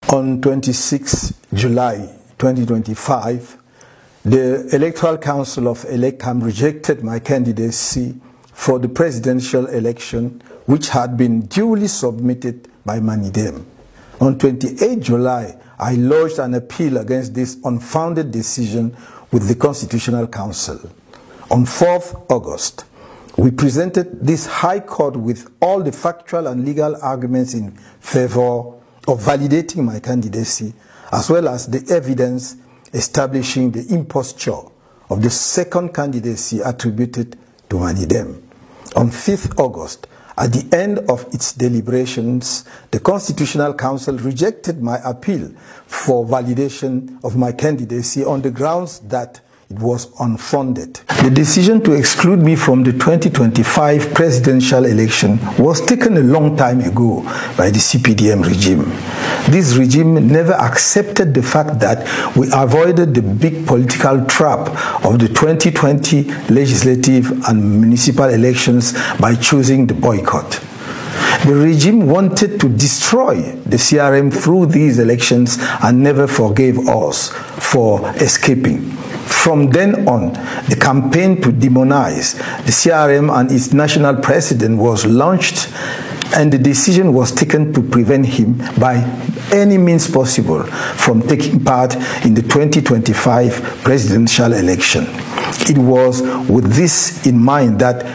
On 26 July 2025, the Electoral Council of ELECAM rejected my candidacy for the presidential election, which had been duly submitted by Manidem. On 28 July, I lodged an appeal against this unfounded decision with the Constitutional Council. On 4th August, we presented this High Court with all the factual and legal arguments in favor of validating my candidacy, as well as the evidence establishing the imposture of the second candidacy attributed to Manidem. On 5th August, at the end of its deliberations, the Constitutional Council rejected my appeal for validation of my candidacy on the grounds that it was unfounded. The decision to exclude me from the 2025 presidential election was taken a long time ago by the CPDM regime. This regime never accepted the fact that we avoided the big political trap of the 2020 legislative and municipal elections by choosing the boycott. The regime wanted to destroy the CRM through these elections and never forgave us for escaping. From then on, the campaign to demonize the CRM and its national president was launched, and the decision was taken to prevent him by any means possible from taking part in the 2025 presidential election. It was with this in mind that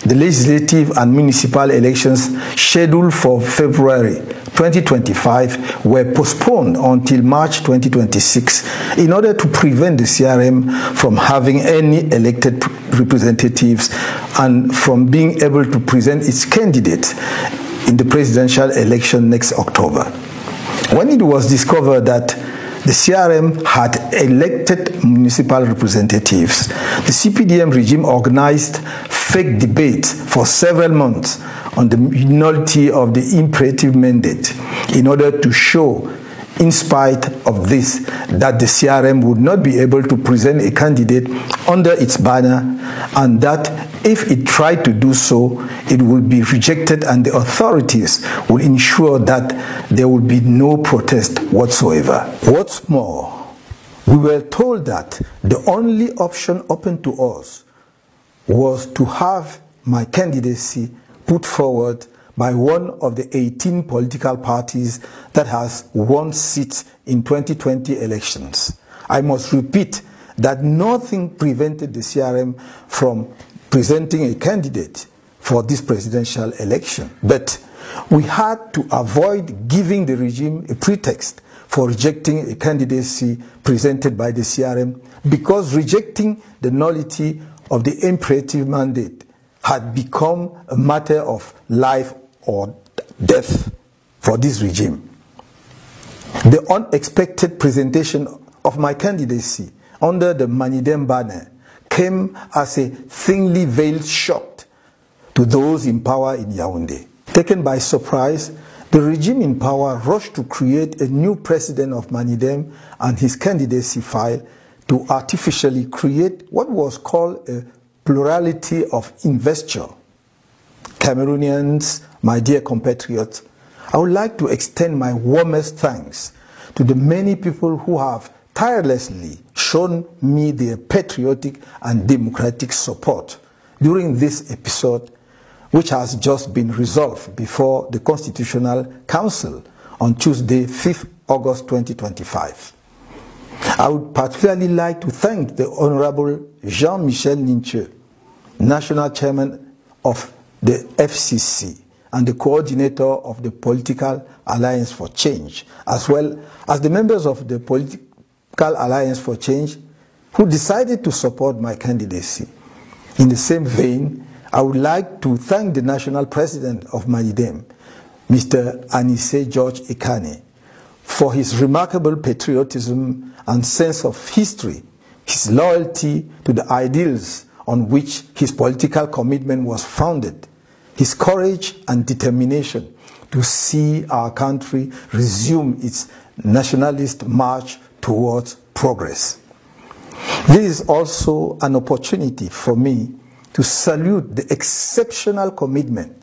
the legislative and municipal elections scheduled for February 2025 were postponed until March 2026 in order to prevent the CRM from having any elected representatives and from being able to present its candidate in the presidential election next October. When it was discovered that the CRM had elected municipal representatives, the CPDM regime organized fake debates for several months on the nullity of the imperative mandate in order to show, in spite of this, that the CRM would not be able to present a candidate under its banner, and that if it tried to do so, it would be rejected and the authorities will ensure that there will be no protest whatsoever. What's more, we were told that the only option open to us was to have my candidacy put forward by one of the 18 political parties that has won seats in 2020 elections. I must repeat that nothing prevented the CRM from presenting a candidate for this presidential election, but we had to avoid giving the regime a pretext for rejecting a candidacy presented by the CRM, because rejecting the nullity of the imperative mandate had become a matter of life or death for this regime. The unexpected presentation of my candidacy under the Manidem banner came as a thinly veiled shock to those in power in Yaoundé. Taken by surprise, the regime in power rushed to create a new president of Manidem and his candidacy file to artificially create what was called a plurality of investiture. Cameroonians, my dear compatriots, I would like to extend my warmest thanks to the many people who have tirelessly shown me their patriotic and democratic support during this episode, which has just been resolved before the Constitutional Council on Tuesday, 5th August 2025. I would particularly like to thank the Honorable Jean-Michel Ninche, National Chairman of the FCC and the coordinator of the Political Alliance for Change, as well as the members of the Political Alliance for Change who decided to support my candidacy. In the same vein, I would like to thank the National President of Manidem, Mr. Anissé George Ekane, for his remarkable patriotism and sense of history, his loyalty to the ideals on which his political commitment was founded, his courage and determination to see our country resume its nationalist march towards progress. This is also an opportunity for me to salute the exceptional commitment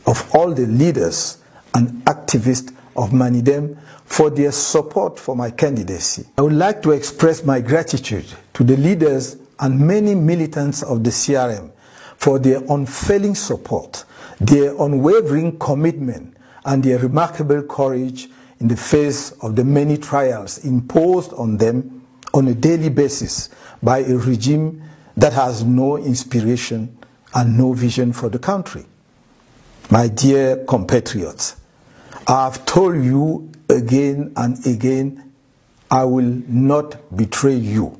of all the leaders and activists of Manidem for their support for my candidacy. I would like to express my gratitude to the leaders and many militants of the CRM for their unfailing support, their unwavering commitment, and their remarkable courage in the face of the many trials imposed on them on a daily basis by a regime that has no inspiration and no vision for the country. My dear compatriots, I have told you again and again, I will not betray you.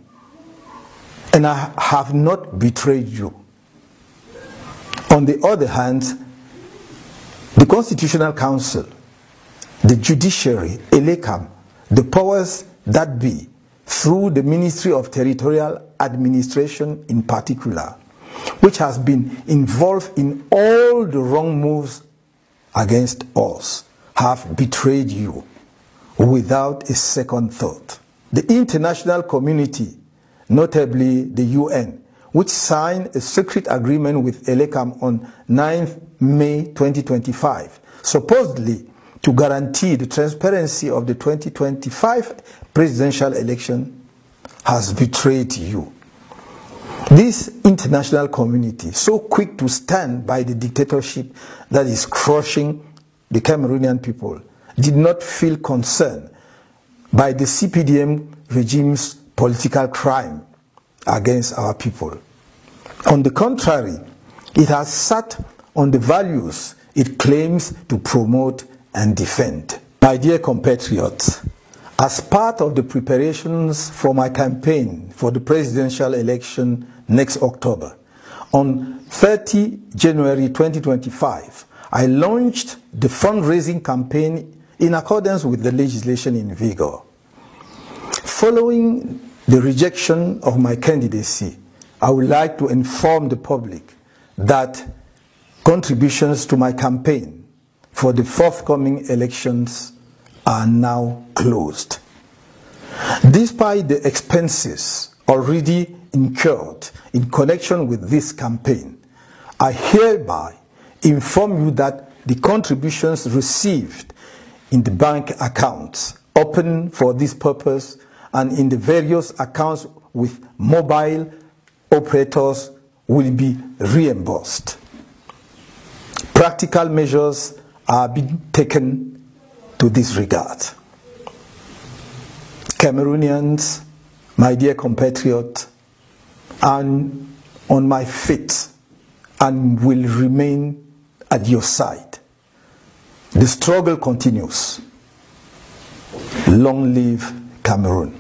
And I have not betrayed you. On the other hand, the Constitutional Council, the judiciary, ELECAM, the powers that be, through the Ministry of Territorial Administration in particular, which has been involved in all the wrong moves against us, have betrayed you without a second thought. The international community, notably the UN, which signed a secret agreement with ELECAM on 9th May 2025, supposedly to guarantee the transparency of the 2025 presidential election, has betrayed you. This international community, so quick to stand by the dictatorship that is crushing the Cameroonian people, did not feel concerned by the CPDM regime's political crime against our people. On the contrary, it has sat on the values it claims to promote and defend. My dear compatriots, as part of the preparations for my campaign for the presidential election next October, on 30 January 2025, I launched the fundraising campaign in accordance with the legislation in vigor. Following the rejection of my candidacy, I would like to inform the public that contributions to my campaign for the forthcoming elections are now closed. Despite the expenses already incurred in connection with this campaign, I hereby inform you that the contributions received in the bank accounts open for this purpose and in the various accounts with mobile operators will be reimbursed. Practical measures are being taken to this regard. Cameroonians, my dear compatriot, I'm on my feet and will remain at your side. The struggle continues. Long live Cameroon.